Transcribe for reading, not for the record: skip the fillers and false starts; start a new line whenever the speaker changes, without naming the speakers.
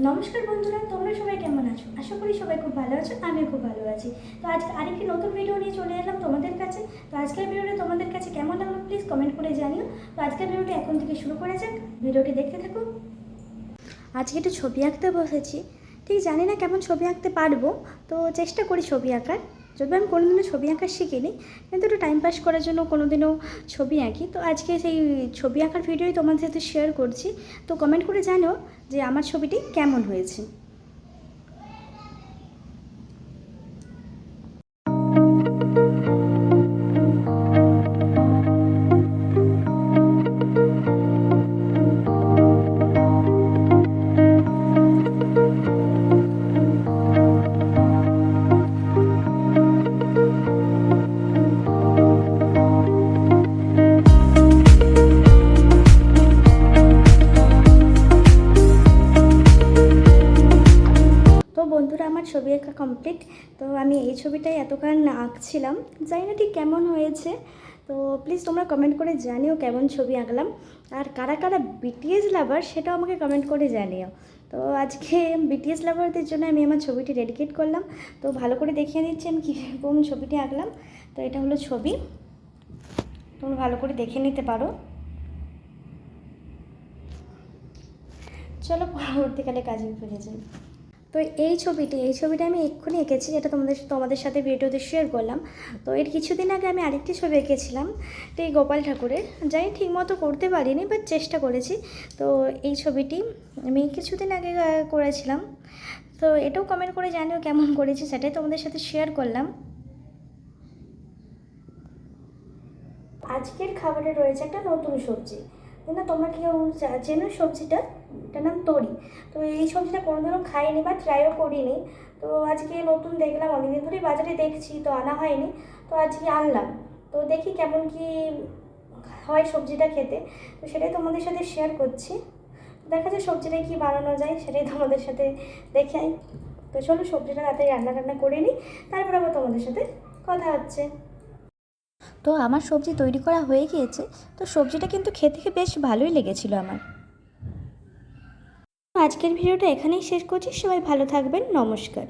নমস্কার বন্ধুরা, তোমরা সবাই কেমন আছো? আশা করি সবাই খুব ভালো আছো, আমিও খুব ভালো আছি। তো আজকে আরেকটি নতুন ভিডিও নিয়ে চলে এলাম তোমাদের কাছে। তো আজকের ভিডিওটা তোমাদের কাছে কেমন লাগলো প্লিজ কমেন্ট করে জানিও। তো আজকের ভিডিওটি এখন থেকে শুরু করা যাক, ভিডিওটি দেখতে থাকো। আজকে একটু ছবি আঁকতে বসেছি। ঠিক জানি না কেমন ছবি আঁকতে পারবো, তো চেষ্টা করি ছবি আঁকার। যদি আমি কোনোদিনও ছবি আঁকা শিখিনি, কিন্তু একটু টাইম পাস করার জন্য কোনোদিনও ছবি আঁকি। তো আজকে সেই ছবি আঁকার ভিডিওই তোমাদের সাথে শেয়ার করছি। তো কমেন্ট করে জানো যে আমার ছবিটি কেমন হয়েছে। তো বন্ধুরা, আমার ছবি আঁকা কমপ্লিট। তো আমি এই ছবিটাই এতক্ষণ আঁকছিলাম, জানি না ঠিক কেমন হয়েছে। তো প্লিজ তোমরা কমেন্ট করে জানিও কেমন ছবি আঁকলাম। আর কারা কারা বিটিএস লাভার সেটাও আমাকে কমেন্ট করে জানিও। তো আজকে বিটিএস লাভারদের জন্য আমি আমার ছবিটি ডেডিকেট করলাম। তো ভালো করে দেখিয়ে দিচ্ছি আমি কীরকম ছবিটি আঁকলাম। তো এটা হলো ছবি, তোমরা ভালো করে দেখে নিতে পারো। চলো পরবর্তীকালে কাজে ফিরে যাই। তো এই ছবিটা আমি এক্ষুনি এঁকেছি, যেটা তোমাদের সাথে ভিডিওতে শেয়ার করলাম। তো এর কিছুদিন আগে আমি আরেকটি ছবি এঁকেছিলাম, তো এই গোপাল ঠাকুরের। জানি ঠিকমতো করতে পারিনি, বাট চেষ্টা করেছি। তো এই ছবিটি আমি কিছুদিন আগে করেছিলাম। তো এটাও কমেন্ট করে জানিও কেমন করেছি, সেটাই তোমাদের সাথে শেয়ার করলাম। আজকের খাবারে রয়েছে একটা নতুন সবজি, না তোমরা কেউ চেনো সবজিটা? এটার নাম তরি। তো এই সবজিটা কোনোদিনও খাইনি বা ট্রাইও করিনি। তো আজকে নতুন দেখলাম, অনেকদিন ধরেই বাজারে দেখছি, তো আনা হয়নি। তো আজকে আনলাম। তো দেখি কেমন কি হয় সবজিটা খেতে। তো সেটাই তোমাদের সাথে শেয়ার করছি। দেখা যায় সবজিটা কি বানানো যায়, সেটাই তোমাদের সাথে দেখাই। তো চলো সবজিটা তাড়াতাড়ি রান্না করে নিই, তারপর আবার তোমাদের সাথে কথা হচ্ছে। তো আমার সবজি তৈরি করা হয়ে গিয়েছে। তো সবজিটা কিন্তু খেতে বেশ ভালোই লেগেছিল আমার। আজকের ভিডিওটা এখানেই শেষ করছি। সবাই ভালো থাকবেন, নমস্কার।